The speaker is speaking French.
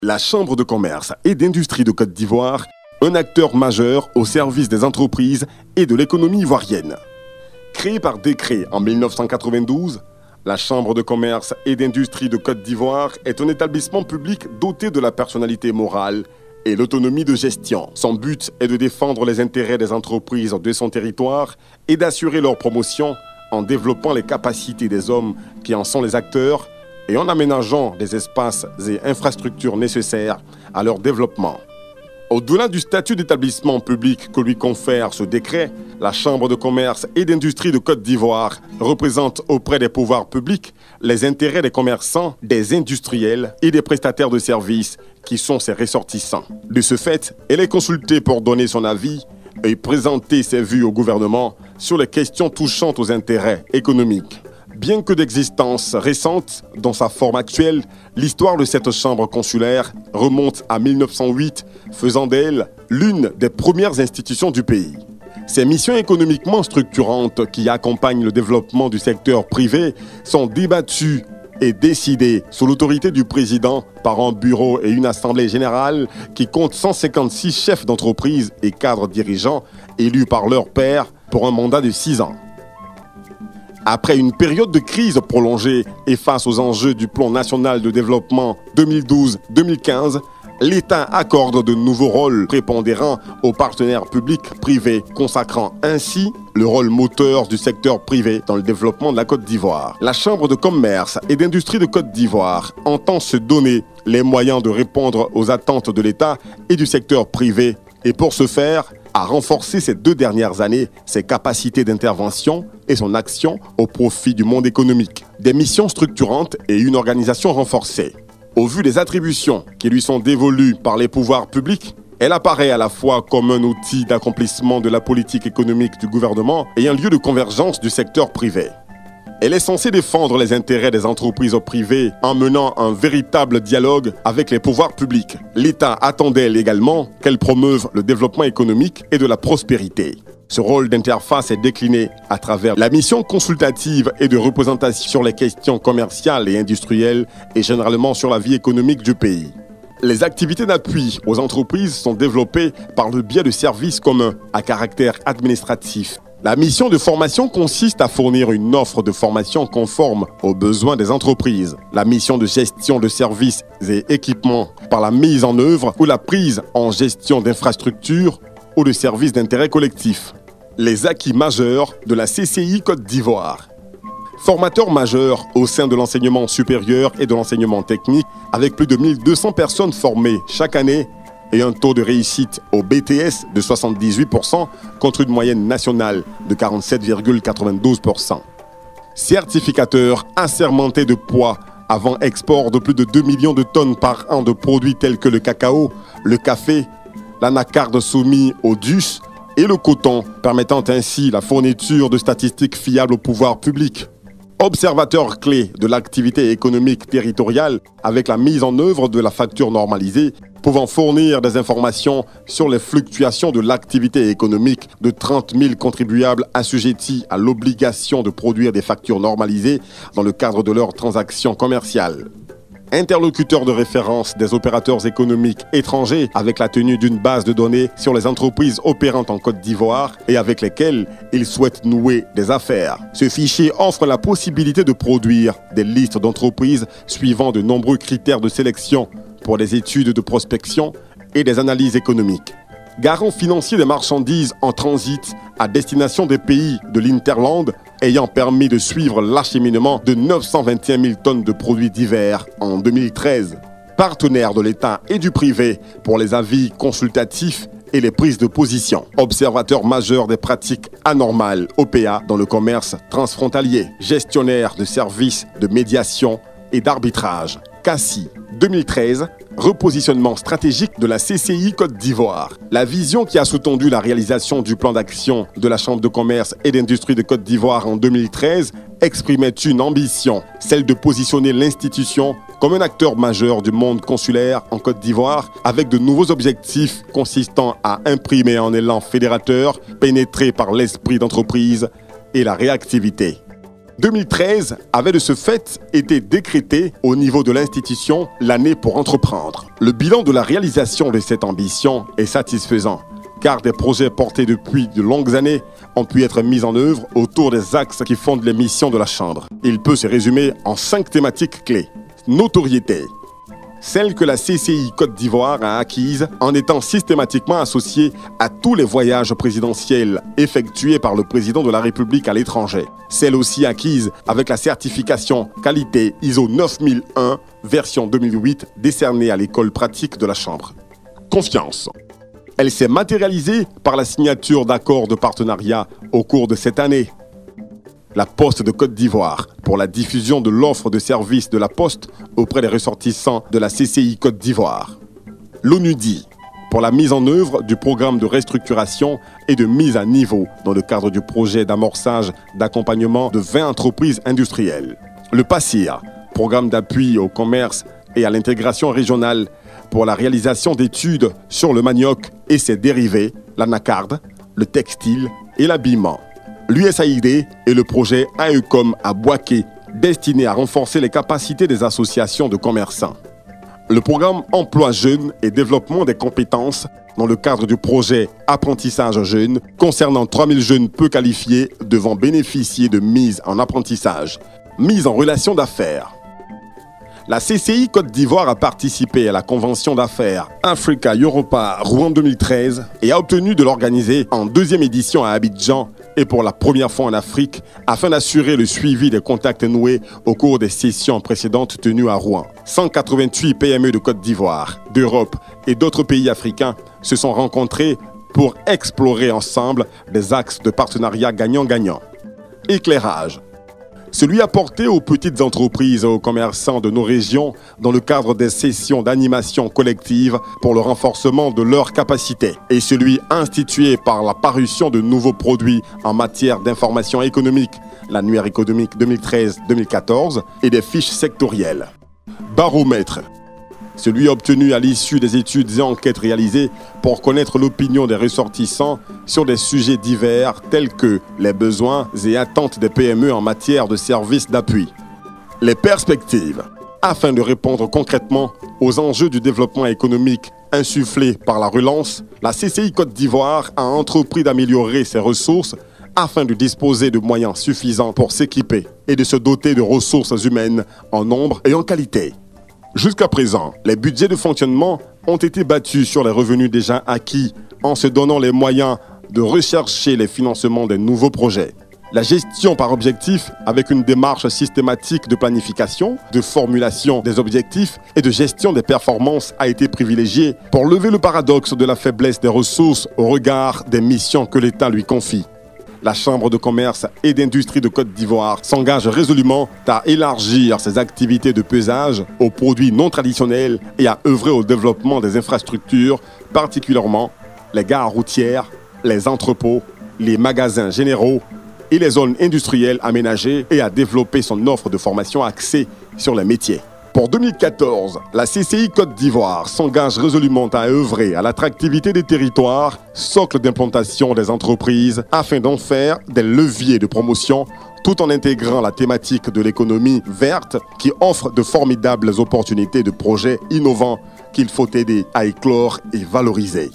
La Chambre de commerce et d'industrie de Côte d'Ivoire, un acteur majeur au service des entreprises et de l'économie ivoirienne. Créée par décret en 1992, la Chambre de commerce et d'industrie de Côte d'Ivoire est un établissement public doté de la personnalité morale et l'autonomie de gestion. Son but est de défendre les intérêts des entreprises de son territoire et d'assurer leur promotion en développant les capacités des hommes qui en sont les acteurs et en aménageant des espaces et infrastructures nécessaires à leur développement. Au-delà du statut d'établissement public que lui confère ce décret, la Chambre de commerce et d'industrie de Côte d'Ivoire représente auprès des pouvoirs publics les intérêts des commerçants, des industriels et des prestataires de services qui sont ses ressortissants. De ce fait, elle est consultée pour donner son avis et présenter ses vues au gouvernement sur les questions touchant aux intérêts économiques. Bien que d'existence récente dans sa forme actuelle, l'histoire de cette chambre consulaire remonte à 1908, faisant d'elle l'une des premières institutions du pays. Ces missions économiquement structurantes qui accompagnent le développement du secteur privé sont débattues et décidées sous l'autorité du président par un bureau et une assemblée générale qui compte 156 chefs d'entreprise et cadres dirigeants élus par leur pairs pour un mandat de 6 ans. Après une période de crise prolongée et face aux enjeux du plan national de développement 2012-2015, l'État accorde de nouveaux rôles prépondérants aux partenaires publics privés, consacrant ainsi le rôle moteur du secteur privé dans le développement de la Côte d'Ivoire. La Chambre de commerce et d'industrie de Côte d'Ivoire entend se donner les moyens de répondre aux attentes de l'État et du secteur privé et pour ce faire, a renforcé ces 2 dernières années ses capacités d'intervention et son action au profit du monde économique. Des missions structurantes et une organisation renforcée. Au vu des attributions qui lui sont dévolues par les pouvoirs publics, elle apparaît à la fois comme un outil d'accomplissement de la politique économique du gouvernement et un lieu de convergence du secteur privé. Elle est censée défendre les intérêts des entreprises privées en menant un véritable dialogue avec les pouvoirs publics. L'État attend d'elle également qu'elle promeuve le développement économique et de la prospérité. Ce rôle d'interface est décliné à travers la mission consultative et de représentation sur les questions commerciales et industrielles et généralement sur la vie économique du pays. Les activités d'appui aux entreprises sont développées par le biais de services communs à caractère administratif. La mission de formation consiste à fournir une offre de formation conforme aux besoins des entreprises. La mission de gestion de services et équipements par la mise en œuvre ou la prise en gestion d'infrastructures ou de services d'intérêt collectif. Les acquis majeurs de la CCI Côte d'Ivoire. Formateur majeur au sein de l'enseignement supérieur et de l'enseignement technique, avec plus de 1200 personnes formées chaque année et un taux de réussite au BTS de 78% contre une moyenne nationale de 47,92%. Certificateur assermenté de poids avant export de plus de 2 millions de tonnes par an de produits tels que le cacao, le café, l'anacarde soumis au DUS et le coton, permettant ainsi la fourniture de statistiques fiables au pouvoir public. Observateur clé de l'activité économique territoriale avec la mise en œuvre de la facture normalisée, pouvant fournir des informations sur les fluctuations de l'activité économique de 30 000 contribuables assujettis à l'obligation de produire des factures normalisées dans le cadre de leurs transactions commerciales. Interlocuteur de référence des opérateurs économiques étrangers avec la tenue d'une base de données sur les entreprises opérantes en Côte d'Ivoire et avec lesquelles ils souhaitent nouer des affaires. Ce fichier offre la possibilité de produire des listes d'entreprises suivant de nombreux critères de sélection pour des études de prospection et des analyses économiques. Garant financier des marchandises en transit à destination des pays de l'Interland, ayant permis de suivre l'acheminement de 921 000 tonnes de produits divers en 2013. Partenaire de l'État et du privé pour les avis consultatifs et les prises de position. Observateur majeur des pratiques anormales OPA dans le commerce transfrontalier. Gestionnaire de services de médiation et d'arbitrage. CACI 2013, repositionnement stratégique de la CCI Côte d'Ivoire. La vision qui a sous-tendu la réalisation du plan d'action de la Chambre de commerce et d'industrie de Côte d'Ivoire en 2013 exprimait une ambition, celle de positionner l'institution comme un acteur majeur du monde consulaire en Côte d'Ivoire avec de nouveaux objectifs consistant à imprimer un élan fédérateur pénétré par l'esprit d'entreprise et la réactivité. 2013 avait de ce fait été décrété au niveau de l'institution l'année pour entreprendre. Le bilan de la réalisation de cette ambition est satisfaisant, car des projets portés depuis de longues années ont pu être mis en œuvre autour des axes qui fondent les missions de la Chambre. Il peut se résumer en 5 thématiques clés. Notoriété, celle que la CCI Côte d'Ivoire a acquise en étant systématiquement associée à tous les voyages présidentiels effectués par le président de la République à l'étranger. Celle aussi acquise avec la certification qualité ISO 9001 version 2008 décernée à l'école pratique de la Chambre. Confiance. Elle s'est matérialisée par la signature d'accords de partenariat au cours de cette année. La Poste de Côte d'Ivoire pour la diffusion de l'offre de services de la Poste auprès des ressortissants de la CCI Côte d'Ivoire. L'ONUDI pour la mise en œuvre du programme de restructuration et de mise à niveau dans le cadre du projet d'amorçage d'accompagnement de 20 entreprises industrielles. Le PACIR, programme d'appui au commerce et à l'intégration régionale pour la réalisation d'études sur le manioc et ses dérivés, l'anacarde, le textile et l'habillement. L'USAID et le projet AECOM à Boaké, destiné à renforcer les capacités des associations de commerçants. Le programme Emploi Jeunes et Développement des compétences dans le cadre du projet Apprentissage Jeunes, concernant 3000 jeunes peu qualifiés devant bénéficier de mise en apprentissage. Mise en relation d'affaires. La CCI Côte d'Ivoire a participé à la convention d'affaires Africa-Europa Rouen 2013 et a obtenu de l'organiser en 2e édition à Abidjan et pour la première fois en Afrique afin d'assurer le suivi des contacts noués au cours des sessions précédentes tenues à Rouen. 188 PME de Côte d'Ivoire, d'Europe et d'autres pays africains se sont rencontrés pour explorer ensemble des axes de partenariat gagnant-gagnant. Éclairage. Celui apporté aux petites entreprises et aux commerçants de nos régions dans le cadre des sessions d'animation collective pour le renforcement de leurs capacités et celui institué par la parution de nouveaux produits en matière d'information économique, l'annuaire économique 2013-2014 et des fiches sectorielles. Baromètre. Celui obtenu à l'issue des études et enquêtes réalisées pour connaître l'opinion des ressortissants sur des sujets divers tels que les besoins et attentes des PME en matière de services d'appui. Les perspectives. Afin de répondre concrètement aux enjeux du développement économique insufflés par la relance, la CCI Côte d'Ivoire a entrepris d'améliorer ses ressources afin de disposer de moyens suffisants pour s'équiper et de se doter de ressources humaines en nombre et en qualité. Jusqu'à présent, les budgets de fonctionnement ont été battus sur les revenus déjà acquis en se donnant les moyens de rechercher les financements des nouveaux projets. La gestion par objectif avec une démarche systématique de planification, de formulation des objectifs et de gestion des performances a été privilégiée pour lever le paradoxe de la faiblesse des ressources au regard des missions que l'État lui confie. La Chambre de commerce et d'industrie de Côte d'Ivoire s'engage résolument à élargir ses activités de pesage aux produits non traditionnels et à œuvrer au développement des infrastructures, particulièrement les gares routières, les entrepôts, les magasins généraux et les zones industrielles aménagées et à développer son offre de formation axée sur les métiers. Pour 2014, la CCI Côte d'Ivoire s'engage résolument à œuvrer à l'attractivité des territoires, socle d'implantation des entreprises, afin d'en faire des leviers de promotion, tout en intégrant la thématique de l'économie verte qui offre de formidables opportunités de projets innovants qu'il faut aider à éclore et valoriser.